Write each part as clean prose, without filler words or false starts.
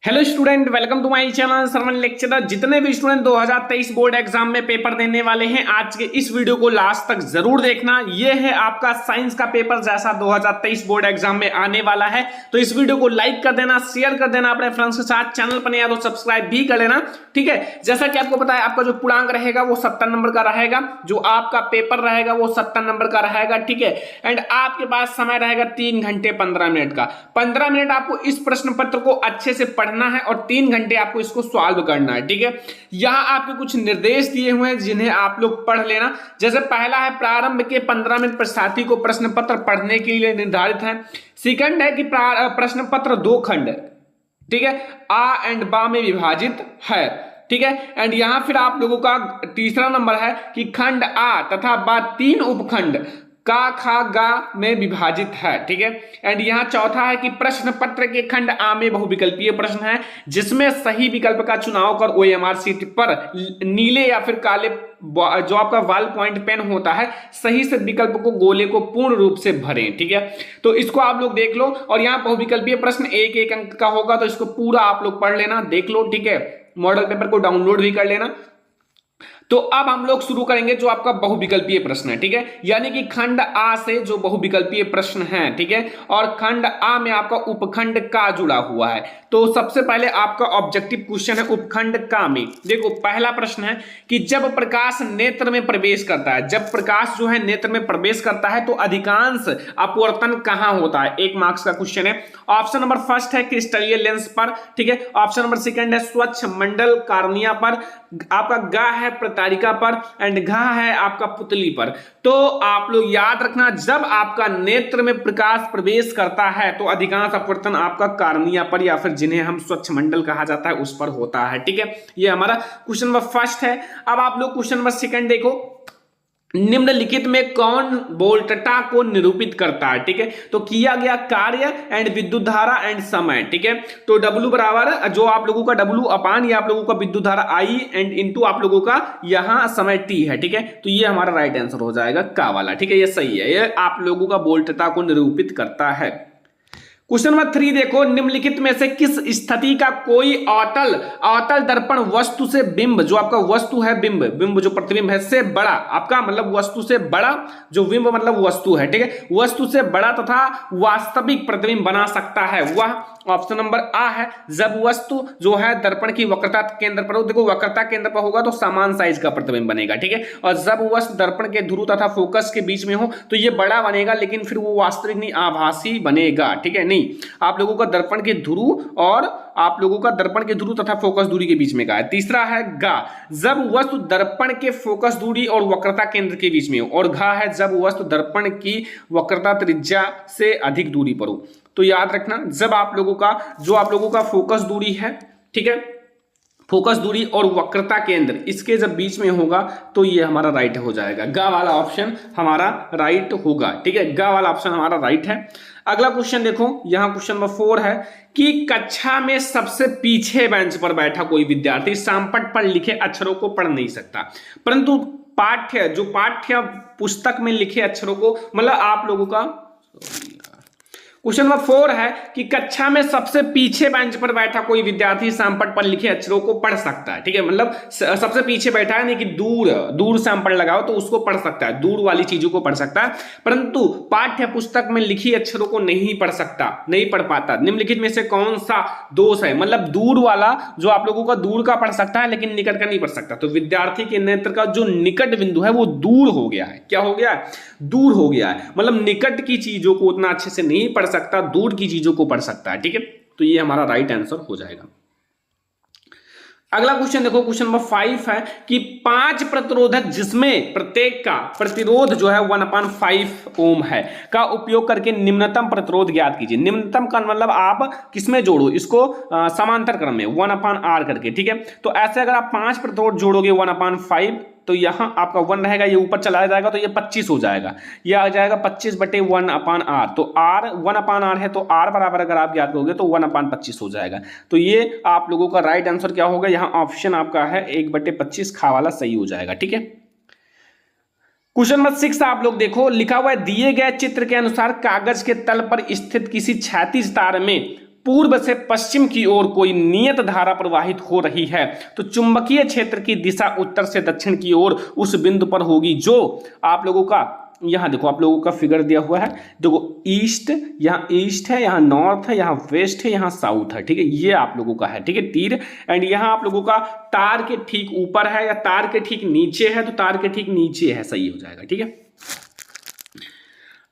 Hello student, welcome to my channel Sarvan lecturer. जितने भी student 2023 board exam में paper देने वाले हैं, आज के इस वीडियो को लास्ट तक जरूर देखना। यह है आपका साइंस का पेपर जैसा 2023 बोर्ड एग्जाम में आने वाला है। तो इस वीडियो को लाइक कर देना, शेयर कर देना अपने फ्रेंड्स के साथ। चैनल पर नया तो सब्सक्राइब भी कर लेना, ठीक है। जैसा कि आपको पता है, आपका जो पूर्णांक रहेगा वो 70 नंबर का रहेगा, जो आपका पेपर रहेगा वो 70 नंबर का रहेगा, ठीक है। एंड आपके पास समय रहेगा 3 घंटे 15 मिनट का। 15 मिनट आपको इस प्रश्न पत्र को अच्छे से पढ़ना है और 3 घंटे आपको इसको सॉल्व करना है, ठीक है। यहां आपके कुछ निर्देश दिए हुए हैं जिन्हें आप लोग पढ़ लेना। जैसे पहला है, प्रारंभ के 15 मिनट प्रसाथी को प्रश्न पत्र पढ़ने के लिए निर्धारित है। सेकंड है कि प्रश्न पत्र 2 खंड, ठीक है, आ एंड बा में विभाजित है, ठीक है। एंड यहां फिर आप लोगों का तीसरा नंबर है कि खंड आ तथा बा 3 उपखंड का खा गा में विभाजित है, ठीक है। एंड यहां चौथा है कि प्रश्न पत्र के खंड आ में बहुविकल्पीय प्रश्न है, जिसमें सही विकल्प का चुनाव कर ओएमआर शीट पर नीले या फिर काले जो आपका वॉल पॉइंट पेन होता है, सही से विकल्प को गोले को पूर्ण रूप से भरें, ठीक है। तो इसको आप लोग देख लो। और यहाँ बहुविकल्पीय प्रश्न 1-1 अंक का होगा, तो इसको पूरा आप लोग पढ़ लेना, देख लो, ठीक है। मॉडल पेपर को डाउनलोड भी कर लेना। तो अब हम लोग शुरू करेंगे जो आपका बहुविकल्पीय प्रश्न है, ठीक है। यानी कि खंड आ से जो बहुविकल्पीय प्रश्न है, ठीक है। और खंड आ में आपका उपखंड का जुड़ा हुआ है। तो सबसे पहले आपका ऑब्जेक्टिव क्वेश्चन है उपखंड का में। देखो, पहला प्रश्न है कि जब प्रकाश नेत्र में प्रवेश करता है, जब प्रकाश जो है नेत्र में प्रवेश करता है तो अधिकांश अपवर्तन कहां होता है। 1 मार्क्स का क्वेश्चन है। ऑप्शन नंबर फर्स्ट है क्रिस्टलीय लेंस पर, ठीक है। ऑप्शन नंबर सेकंड है स्वच्छ मंडल कार्निया पर, आपका गा है प्रतारिका पर, एंड घा है आपका पुतली पर। तो आप लोग याद रखना, जब आपका नेत्र में प्रकाश प्रवेश करता है तो अधिकांश अपवर्तन आपका कार्निया पर या फिर जिन्हें हम स्वच्छ मंडल कहा जाता है उस पर होता है, ठीक है। ये हमारा क्वेश्चन नंबर फर्स्ट है। अब आप लोग क्वेश्चन नंबर सेकंड देखो, निम्नलिखित में कौन वोल्टता को निरूपित करता है, ठीक है। तो किया गया कार्य एंड विद्युत धारा एंड समय, ठीक है। तो W बराबर जो आप लोगों का W अपान ये आप लोगों का विद्युत धारा I एंड इनटू आप लोगों का यहां समय T है, ठीक है। तो ये हमारा राइट आंसर हो जाएगा का वाला, ठीक है। ये सही है, ये आप लोगों का वोल्टता को निरूपित करता है। क्वेश्चन नंबर 3 देखो, निम्नलिखित में से किस स्थिति का कोई अवतल दर्पण वस्तु से बिंब, जो आपका वस्तु है बिंब जो प्रतिबिंब है, से बड़ा, आपका मतलब वस्तु से बड़ा, जो बिंब मतलब वस्तु है, ठीक है, वस्तु से बड़ा तथा वास्तविक प्रतिबिंब बना सकता है। वह ऑप्शन नंबर आ है, जब वस्तु जो है दर्पण की वक्रता केंद्र पर हो। देखो, वक्रता केंद्र पर होगा तो समान साइज का प्रतिबिंब बनेगा, ठीक है। और जब वस्तु दर्पण के ध्रुव तथा फोकस के बीच में हो तो ये बड़ा बनेगा, लेकिन फिर वो वास्तविक नहीं, आभासी बनेगा, ठीक है। नहीं, आप लोगों का दर्पण के ध्रुव और आप लोगों का दर्पण के ध्रुव तथा फोकस दूरी के बीच में का है। तीसरा है गा, जब वस्तु दर्पण के फोकस दूरी और वक्रता केंद्र के बीच में हो। और घा है, जब वस्तु दर्पण की वक्रता त्रिज्या से अधिक दूरी पर हो। तो याद रखना, जब आप लोगों का जो आप लोगों का फोकस दूरी है, ठीक है, फोकस दूरी और वक्रता केंद्र इसके जब बीच में होगा तो ये हमारा राइट हो जाएगा। गा वाला ऑप्शन हमारा राइट होगा, ठीक है। गा वाला ऑप्शन हमारा राइट है। अगला क्वेश्चन देखो, यहां क्वेश्चन नंबर 4 है कि कक्षा में सबसे पीछे बेंच पर बैठा कोई विद्यार्थी सामपट पर लिखे अक्षरों को पढ़ नहीं सकता, परंतु पाठ्य पुस्तक में लिखे अक्षरों को, मतलब आप लोगों का क्वेश्चन नंबर 4 है कि कक्षा में सबसे पीछे बेंच पर बैठा कोई विद्यार्थी सामपट पर लिखे अक्षरों को पढ़ सकता है, ठीक है। मतलब सबसे पीछे बैठा है, नहीं कि दूर सामपट लगाओ तो उसको पढ़ सकता है, दूर वाली चीजों को पढ़ सकता है, परंतु पाठ्य पुस्तक में लिखी अक्षरों को नहीं पढ़ सकता, नहीं पढ़ पाता। निम्नलिखित में से कौन सा दोष है। मतलब दूर वाला जो आप लोगों का दूर का पढ़ सकता है लेकिन निकट का नहीं पढ़ सकता। तो विद्यार्थी के नेत्र का जो निकट बिंदु है वो दूर हो गया है। क्या हो गया है? दूर हो गया है। मतलब निकट की चीजों को उतना अच्छे से नहीं पढ़ सकता, दूर की चीजों को पढ़ सकता है, ठीक है। तो ये हमारा राइट आंसर हो जाएगा। अगला क्वेश्चन देखो, क्वेश्चन नंबर 5 है कि 5 प्रतिरोधक जिसमें प्रत्येक का प्रतिरोध जो है 1/5 ओम है का उपयोग करके निम्नतम प्रतिरोध ज्ञात कीजिए। निम्नतम का मतलब आप किसमें जोड़ो इसको, समांतर क्रम में 1/r करके, ठीक है। तो ऐसे अगर आप 5 प्रतिरोध जोड़ोगे 1/5 तो यहां आपका 1 रहेगा, ये ऊपर चला जाएगा तो ये 25 हो जाएगा, ये आ जाएगा 25/1/r। तो r 1/r है तो r बराबर अगर आप ज्ञात करोगे तो 1/25 हो जाएगा। तो ये आप लोगों का राइट आंसर क्या होगा, यहाँ ऑप्शन आपका है 1/25 खा वाला सही हो जाएगा, ठीक है। क्वेश्चन नंबर 6 आप लोग देखो, लिखा हुआ है दिए गए चित्र के अनुसार कागज के तल पर स्थित किसी क्षैतिज तार में पूर्व से पश्चिम की ओर कोई नियत धारा प्रवाहित हो रही है तो चुंबकीय क्षेत्र की दिशा उत्तर से दक्षिण की ओर उस बिंदु पर होगी जो आप लोगों का, यहाँ देखो आप लोगों का फिगर दिया हुआ है, देखो ईस्ट, यहाँ ईस्ट है, यहाँ नॉर्थ है, यहाँ वेस्ट है, यहाँ साउथ है, ठीक है, ये आप लोगों का है, ठीक है, तीर। एंड यहाँ आप लोगों का तार के ठीक ऊपर है या तार के ठीक नीचे है, तो तार के ठीक नीचे है, सही हो जाएगा, ठीक है।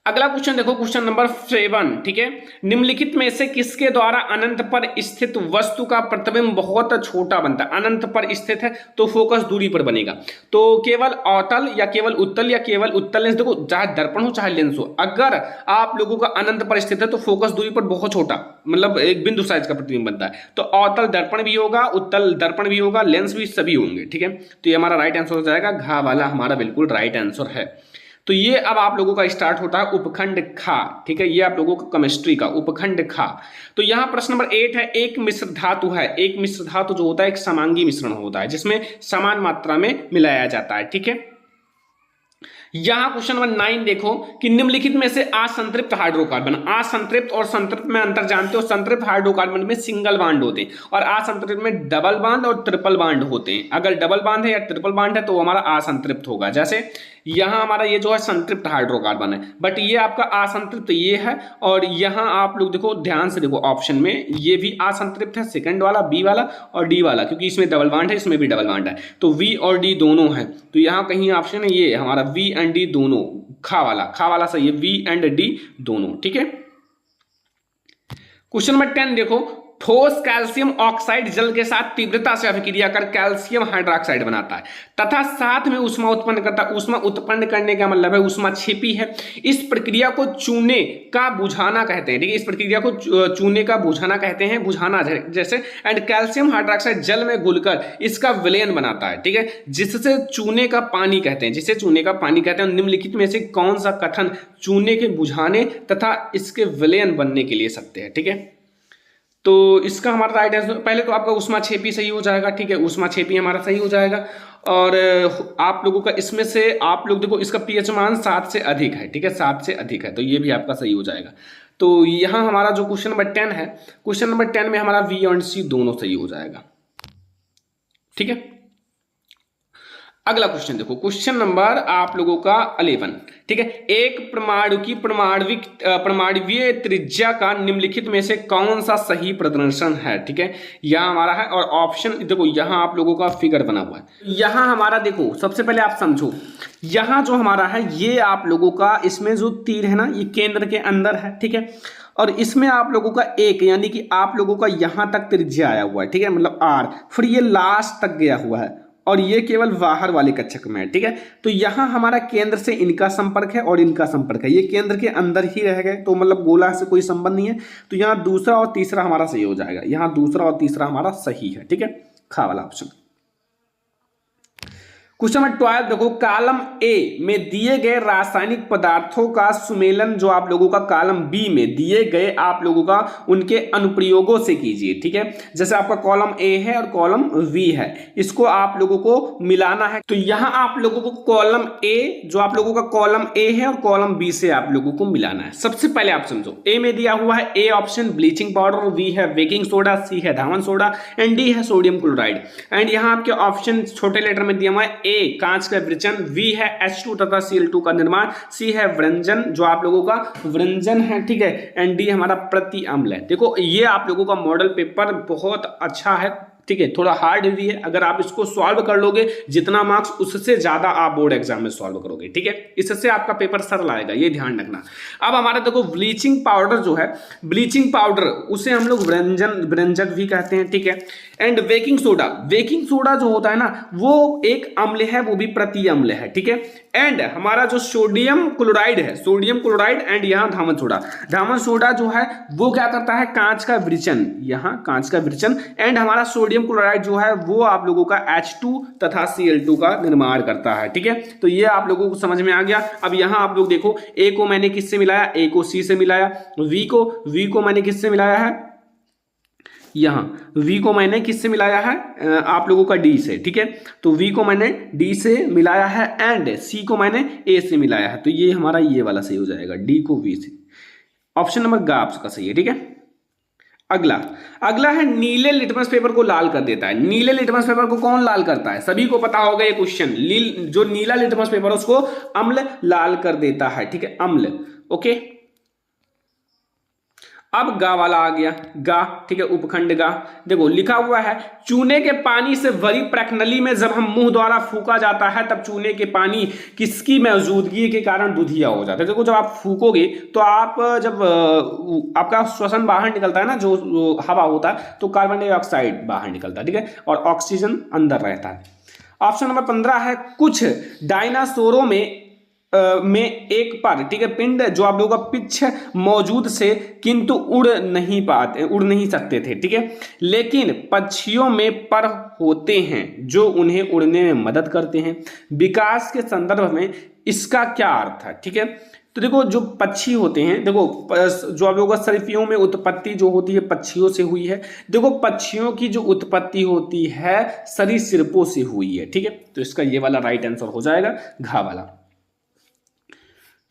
अगला क्वेश्चन देखो, क्वेश्चन नंबर 7, ठीक है। निम्नलिखित में से किसके द्वारा अनंत पर स्थित वस्तु का प्रतिबिंब बहुत छोटा बनता है? अनंत पर स्थित है तो फोकस दूरी पर बनेगा, तो केवल अवतल या केवल उत्तल या केवल उत्तल लेंस, देखो चाहे दर्पण हो चाहे लेंस हो, अगर आप लोगों का अनंत पर स्थित है तो फोकस दूरी पर बहुत छोटा, मतलब एक बिंदु साइज का प्रतिबिंब बनता है। तो अवतल दर्पण भी होगा, उत्तल दर्पण भी होगा, लेंस भी, सभी होंगे, ठीक है। तो ये हमारा राइट आंसर हो जाएगा, घा वाला हमारा बिल्कुल राइट आंसर है। तो ये अब आप लोगों का स्टार्ट होता है उपखंड खा, ठीक है, ये आप लोगों का केमिस्ट्री का उपखंड खा। तो यहाँ प्रश्न नंबर 8 है, एक मिश्र धातु है, एक मिश्र धातु जो होता है एक समांगी मिश्रण होता है जिसमें समान मात्रा में मिलाया जाता है, ठीक है। यहां क्वेश्चन नंबर 9 देखो कि निम्नलिखित में से असंतृप्त हाइड्रोकार्बन, असंतृप्त और संतृप्त में अंतर जानते हो? संतृप्त हाइड्रोकार्बन में सिंगल बांड होते हैं और असंतृप्त में डबल बांड और ट्रिपल बांड होते हैं। अगर डबल बांड है या ट्रिपल बांड है तो हमारा असंतृप्त होगा। जैसे यहां हमारा ये जो है संतृप्त हाइड्रोकार्बन है, बट ये आपका असंतृप्त ये है, और यहां आप लोग देखो ध्यान से देखो ऑप्शन में ये भी असंतृप्त है, सेकंड वाला, बी वाला और डी वाला, क्योंकि इसमें डबल बांड है, इसमें भी डबल बांड है, तो वी और डी दोनों है। तो यहां कहीं ऑप्शन है ये हमारा वी एंड डी दोनों, खा वाला सही है, वी एंड डी दोनों, ठीक है। क्वेश्चन नंबर 10 देखो, ठोस कैल्शियम ऑक्साइड जल के साथ तीव्रता से अभिक्रिया कर कैल्शियम हाइड्रोक्साइड बनाता है तथा साथ में ऊष्मा उत्पन्न करता है। ऊष्मा उत्पन्न करने का मतलब है ऊष्मा छिपी है। इस प्रक्रिया को चूने का बुझाना कहते हैं, ठीक है, इस प्रक्रिया को चूने का बुझाना कहते हैं, बुझाना जैसे। एंड कैल्शियम हाइड्रोक्साइड जल में घुलकर इसका विलयन बनाता है, ठीक है, जिससे चूने का पानी कहते हैं, जिसे चूने का पानी कहते हैं। निम्नलिखित में से कौन सा कथन चूने के बुझाने तथा इसके विलयन बनने के लिए सत्य है, ठीक है। तो इसका हमारा राइट आंसर, पहले तो आपका ऊष्मा छेपी सही हो जाएगा, ठीक है, ऊष्मा छेपी हमारा सही हो जाएगा। और आप लोगों का इसमें से आप लोग देखो इसका पीएच मान 7 से अधिक है, ठीक है, 7 से अधिक है, तो ये भी आपका सही हो जाएगा। तो यहाँ हमारा जो क्वेश्चन नंबर 10 है, क्वेश्चन नंबर 10 में हमारा वी और सी दोनों सही हो जाएगा, ठीक है। अगला क्वेश्चन देखो, क्वेश्चन नंबर आप लोगों का 11, ठीक है। एक परमाणु की परमाणुवीय त्रिज्या का निम्नलिखित में से कौन सा सही प्रदर्शन है, ठीक है, यह हमारा है। और ऑप्शन देखो यहाँ आप लोगों का फिगर बना हुआ है, यहाँ हमारा देखो सबसे पहले आप समझो, यहाँ जो हमारा है ये आप लोगों का, इसमें जो तीर है ना ये केंद्र के अंदर है, ठीक है, और इसमें आप लोगों का एक, यानी कि आप लोगों का यहां तक त्रिज्या आया हुआ है, ठीक है, मतलब आर, फिर ये लास्ट तक गया हुआ है और ये केवल बाहर वाले कक्षक में है, ठीक है। तो यहाँ हमारा केंद्र से इनका संपर्क है और इनका संपर्क है, ये केंद्र के अंदर ही रह गए, तो मतलब गोला से कोई संबंध नहीं है। तो यहाँ दूसरा और तीसरा हमारा सही हो जाएगा, यहाँ दूसरा और तीसरा हमारा सही है, ठीक है, खा वाला ऑप्शन। क्वेश्चन नंबर 12 देखो, कॉलम ए में दिए गए रासायनिक पदार्थों का सुमेलन जो आप लोगों का कॉलम बी में दिए गए आप लोगों का उनके अनुप्रयोगों से कीजिए, ठीक है। जैसे आपका कॉलम ए है और कॉलम बी है, इसको आप लोगों को मिलाना है। तो यहां आप लोगों को कॉलम ए, जो आप लोगों का कॉलम ए है और कॉलम बी से आप लोगों को मिलाना है। सबसे पहले आप समझो, ए में दिया हुआ है A option bleaching powder, B है बेकिंग सोडा, सी है धावन सोडा एंड डी है सोडियम क्लोराइड। एंड यहाँ आपके ऑप्शन छोटे लेटर में दिया हुआ है, ए कांच का वृचन, वी है H2 तथा Cl2 का निर्माण, सी है व्रंजन जो आप लोगों का व्रंजन है, ठीक है, एंड डी हमारा प्रति अम्ल है। देखो ये आप लोगों का मॉडल पेपर बहुत अच्छा है, ठीक है, थोड़ा हार्ड भी है। अगर आप इसको सॉल्व कर लोगे जितना मार्क्स उससे ज्यादा आप बोर्ड एग्जाम में सॉल्व करोगे, ठीक है, इससे आपका पेपर सरल आएगा, ये ध्यान रखना। अब हमारा देखो ब्लीचिंग पाउडर जो है, ब्लीचिंग पाउडर उसे हम लोग व्यंजक भी कहते हैं, ठीक है। एंड बेकिंग सोडा जो होता है ना वो एक अम्ल है, वो भी प्रति अम्ल है, ठीक है। एंड हमारा जो सोडियम क्लोराइड है, सोडियम क्लोराइड एंड यहाँ धावन सोडा जो है वो क्या करता है, कांच का वृचन, यहाँ कांच का वृचन। एंड हमारा सोडियम क्लोराइड जो है वो आप लोगों का H2 तथा Cl2 का निर्माण करता है, ठीक है। तो ये आप लोगों को समझ में आ गया। अब यहाँ आप लोग देखो, ए को मैंने किससे मिलाया, ए को सी से मिलाया, वी को मैंने किससे मिलाया है, यहाँ V को मैंने किससे मिलाया है, आप लोगों का D से, ठीक है। तो V को मैंने D से मिलाया है एंड C को मैंने A से मिलाया है, तो ये हमारा ये वाला सही हो जाएगा, D को V से। ऑप्शन नंबर ग आपका सही है, ठीक है। अगला अगला है नीले लिटमस पेपर को लाल कर देता है। नीले लिटमस पेपर को कौन लाल करता है? सभी को पता होगा ये क्वेश्चन। जो नीला लिटमस पेपर है उसको अम्ल लाल कर देता है, ठीक है, अम्ल। ओके, अब गा वाला आ गया, गा, ठीक है, उपखंड गा। देखो लिखा हुआ है, चूने के पानी से भरी प्रकनली में जब हम मुंह द्वारा फूका जाता है तब चूने के पानी किसकी मौजूदगी के कारण दुधिया हो जाता है। देखो जब आप फूकोगे तो आप जब आपका श्वसन बाहर निकलता है ना, जो हवा होता है, तो कार्बन डाइऑक्साइड बाहर निकलता है, ठीक है, और ऑक्सीजन अंदर रहता है। ऑप्शन नंबर 15 है, कुछ डायनासोरों में एक पर, ठीक है, पिंड जो आप लोगों का पिच्छ मौजूद से किंतु उड़ नहीं सकते थे, ठीक है, लेकिन पक्षियों में पर होते हैं जो उन्हें उड़ने में मदद करते हैं। विकास के संदर्भ में इसका क्या अर्थ है? ठीक है, तो देखो जो पक्षी होते हैं, देखो जो आप लोगों का सर्पियों में उत्पत्ति जो होती है पक्षियों से हुई है। देखो पक्षियों की जो उत्पत्ति होती है सरीसृपों से हुई है, ठीक है, तो इसका ये वाला राइट आंसर हो जाएगा, घा वाला।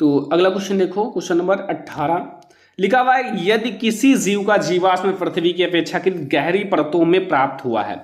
तो अगला क्वेश्चन देखो, क्वेश्चन नंबर 18 लिखा हुआ है, यदि किसी जीव का जीवाश्म पृथ्वी की अपेक्षाकृत गहरी परतों में प्राप्त हुआ है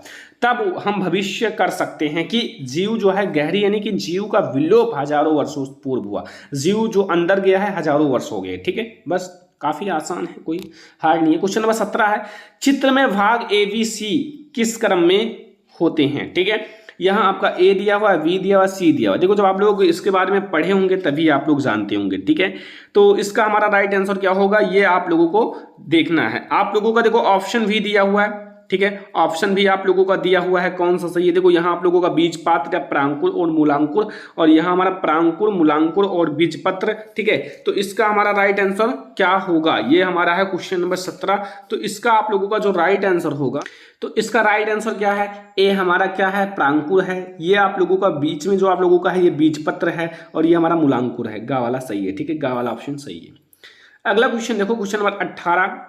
तब हम भविष्य कर सकते हैं कि जीव जो है गहरी, यानी कि जीव का विलोप हजारों वर्षों पूर्व हुआ। जीव जो अंदर गया है हजारों वर्ष हो गए, ठीक है, बस काफी आसान है, कोई हार्ड नहीं है। क्वेश्चन नंबर 17 है, चित्र में भाग ABC किस क्रम में होते हैं? ठीक है, यहाँ आपका ए दिया हुआ है, बी दिया हुआ है, सी दिया हुआ है। देखो जब आप लोग इसके बारे में पढ़े होंगे तभी आप लोग जानते होंगे, ठीक है, तो इसका हमारा राइट आंसर क्या होगा ये आप लोगों को देखना है। आप लोगों का देखो ऑप्शन भी दिया हुआ है, ठीक है, ऑप्शन भी आप लोगों का दिया हुआ है, कौन सा सही है? देखो यहाँ आप लोगों का बीजपात्र, प्रांकुर और मूलांकुर, और यहाँ हमारा प्रांकुर, मूलांकुर और बीजपत्र, ठीक है, तो इसका हमारा राइट आंसर क्या होगा? ये हमारा है क्वेश्चन नंबर 17। तो इसका आप लोगों का जो राइट आंसर होगा, तो इसका राइट आंसर क्या है? ए हमारा क्या है? प्रांकुर है। ये आप लोगों का बीच में जो आप लोगों का है ये बीजपत्र है, और ये हमारा मूलांकुर है। गा वाला सही है, ठीक है, गा वाला ऑप्शन सही है। अगला क्वेश्चन देखो, क्वेश्चन नंबर 18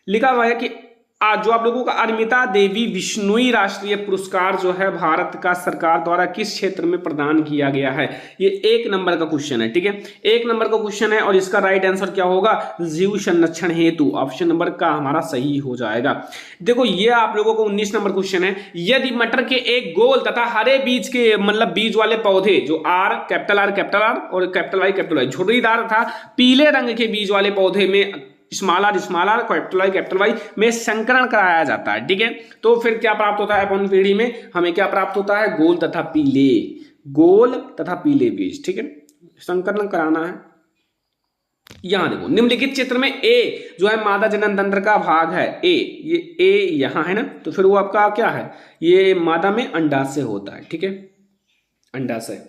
लिखा हुआ है कि जो आप लोगों का अरमिता देवी बिश्नोई राष्ट्रीय पुरस्कार जो है भारत का सरकार द्वारा किस क्षेत्र में प्रदान किया गया है? ये 1 नंबर का क्वेश्चन है, ठीक है, 1 नंबर का क्वेश्चन है, और इसका राइट आंसर क्या होगा? जीव संरक्षण हेतु, ऑप्शन नंबर का हमारा सही हो जाएगा। देखो ये आप लोगों को 19 नंबर क्वेश्चन है, यदि मटर के एक गोल तथा हरे बीज के मतलब बीज वाले पौधे जो आर कैपिटल आर और कैपिटल आई झुर्रीदार था पीले रंग के बीज वाले पौधे में स्मॉल आर कैपिटल वाई में संकरण कराया जाता है, ठीक है, तो फिर क्या प्राप्त होता है? अपन पीढ़ी में हमें क्या प्राप्त होता है? गोल तथा पीले बीज, ठीक है, संकरण कराना है। यहां देखो निम्नलिखित चित्र में ए जो है मादा जनन तंत्र का भाग है, ये ए यहां है ना, तो फिर वो आपका क्या है? ये मादा में अंडाशय होता है, ठीक है, अंडाशय।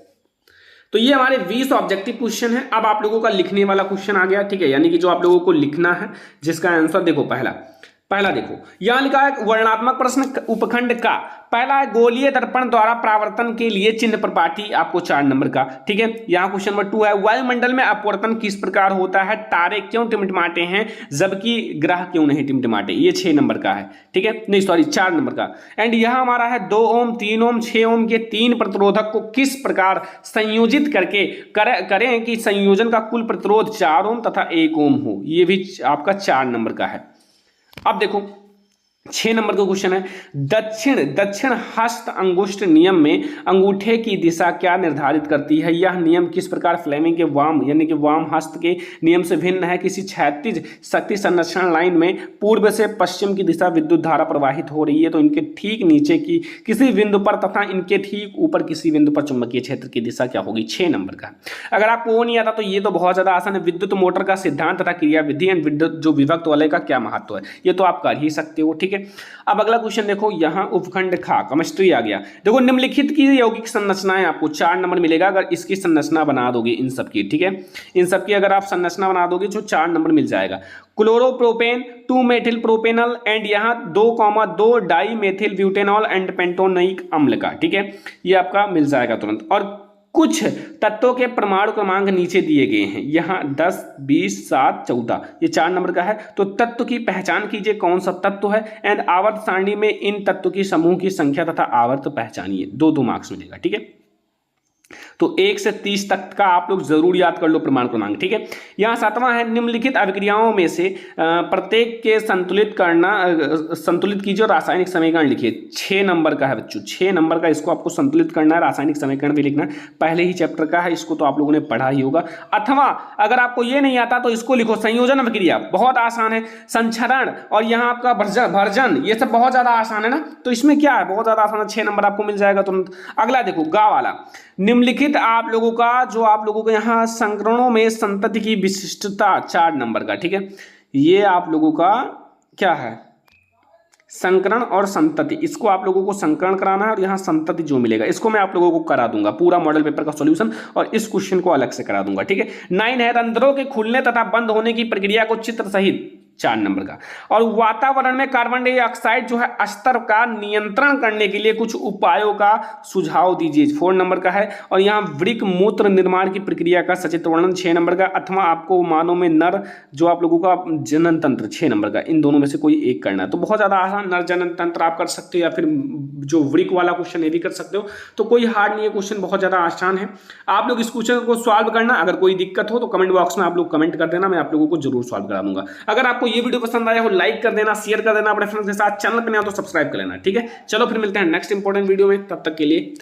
तो ये हमारे 20 ऑब्जेक्टिव क्वेश्चन है। अब आप लोगों का लिखने वाला क्वेश्चन आ गया, ठीक है, यानी कि जो आप लोगों को लिखना है जिसका आंसर देखो पहला देखो यहां लिखा है वर्णनात्मक प्रश्न उपखंड का पहला है, गोलीय दर्पण द्वारा परावर्तन के लिए चिन्ह प्रपाठी, आपको 4 नंबर का, ठीक है। यहां क्वेश्चन नंबर 2 है, वायुमंडल में अपवर्तन किस प्रकार होता है? तारे क्यों टिमटिमाते हैं जबकि ग्रह क्यों नहीं टिमटिमाते? ये 6 नंबर का है, ठीक है, नहीं सॉरी 4 नंबर का। एंड यहां हमारा है 2 ओम 3 ओम 6 ओम के 3 प्रतिरोधक को किस प्रकार संयोजित करके करें कि संयोजन का कुल प्रतिरोध 4 ओम तथा 1 ओम हो? ये भी आपका 4 नंबर का है। अब देखो 6 नंबर का क्वेश्चन है, दक्षिण हस्त अंगुष्ठ नियम में अंगूठे की दिशा क्या निर्धारित करती है? यह नियम किस प्रकार फ्लेमिंग के वाम यानी कि वाम हस्त के नियम से भिन्न है? किसी क्षैतिज शक्ति संरक्षण लाइन में पूर्व से पश्चिम की दिशा विद्युत धारा प्रवाहित हो रही है तो इनके ठीक नीचे की किसी बिंदु पर तथा इनके ठीक ऊपर किसी बिंदु पर चुंबकीय क्षेत्र की दिशा क्या होगी? 6 नंबर का। अगर आपको वो नहीं आता तो ये तो बहुत ज्यादा आसान है, विद्युत मोटर का सिद्धांत तथा क्रियाविधि एंड विद्युत जो विभक्त वलय का क्या महत्व है, ये तो आप कर ही सकते हो, ठीक है। अब अगला क्वेश्चन देखो, यहां उपखंड खा केमिस्ट्री आ गया। देखो निम्नलिखित की यौगिक संरचनाएं आपको 4 नंबर मिलेगा अगर इसकी संरचना बना दोगे इन सब की, ठीक है, इन सब की अगर आप संरचना बना दोगे जो 4 नंबर मिल जाएगा। क्लोरोप्रोपेन 2 मेथिल प्रोपेनल एंड यहाँ 2,2 die methyl butanol and Pentonic अम्ल का, ठीक है, ये आपका मिल जाएगा तुरंत। और कुछ तत्वों के परमाणु क्रमांक नीचे दिए गए हैं, यहाँ 10, 20, 7, 14, ये 4 नंबर का है। तो तत्व की पहचान कीजिए कौन सा तत्व है एंड आवर्त सारणी में इन तत्व की समूह की संख्या तथा आवर्त पहचानिए। 2 मार्क्स मिलेगा, ठीक है। तो 1 से 30 तक का आप लोग जरूर याद कर लो प्रमाण क्रमांक, ठीक है। यहाँ 7वां है, निम्नलिखित अभिक्रियाओं में से प्रत्येक के संतुलित कीजिए और रासायनिक समीकरण लिखिए। 6 नंबर का है बच्चों, 6 नंबर का, इसको आपको संतुलित करना है, रासायनिक समीकरण भी लिखना है। पहले ही चैप्टर का है, इसको तो आप लोगों ने पढ़ा ही होगा। अथवा अगर आपको ये नहीं आता तो इसको लिखो, संयोजन अभिक्रिया, बहुत आसान है। संचरण और यहाँ आपका भर्जन, ये सब बहुत ज्यादा आसान है ना, तो इसमें क्या है, बहुत ज्यादा आसान है, 6 नंबर आपको मिल जाएगा तुरंत। अगला देखो गा वाला, निम्नलिखित आप लोगों का जो आप लोगों को यहाँ संकरणों में संतति की विशिष्टता, 4 नंबर का, ठीक है। ये आप लोगों का क्या है, संकरण और संतति, इसको आप लोगों को संकरण कराना है और यहाँ संतति जो मिलेगा इसको मैं आप लोगों को करा दूंगा, पूरा मॉडल पेपर का सॉल्यूशन, और इस क्वेश्चन को अलग से करा दूंगा, ठीक है। 9 है, रंध्रों के खुलने तथा बंद होने की प्रक्रिया को चित्र सहित, 4 नंबर का। और वातावरण में कार्बन डाइऑक्साइड जो है स्तर का नियंत्रण करने के लिए कुछ उपायों का सुझाव दीजिए, 4 नंबर का है। और यहाँ वृक्क मूत्र निर्माण की प्रक्रिया का सचित्र वर्णन, 6 नंबर का। अथवा आपको मानव में नर जो आप लोगों का जनन तंत्र, 6 नंबर का, इन दोनों में से कोई एक करना है। तो बहुत ज्यादा आसान, नर जनन तंत्र आप कर सकते हो, या फिर जो वृक्क वाला क्वेश्चन ये भी कर सकते हो, तो कोई हार्ड नहीं है, क्वेश्चन बहुत ज्यादा आसान है। आप लोग इस क्वेश्चन को सॉल्व करना, अगर कोई दिक्कत हो तो कमेंट बॉक्स में आप लोग कमेंट कर देना, मैं आप लोगों को जरूर सॉल्व करा दूंगा। अगर आपको ये वीडियो पसंद आया हो लाइक कर देना, शेयर कर देना अपने फ्रेंड्स के साथ, चैनल पर नहीं हो तो सब्सक्राइब कर लेना, ठीक है। चलो फिर मिलते हैं नेक्स्ट इंपॉर्टेंट वीडियो में, तब तक के लिए।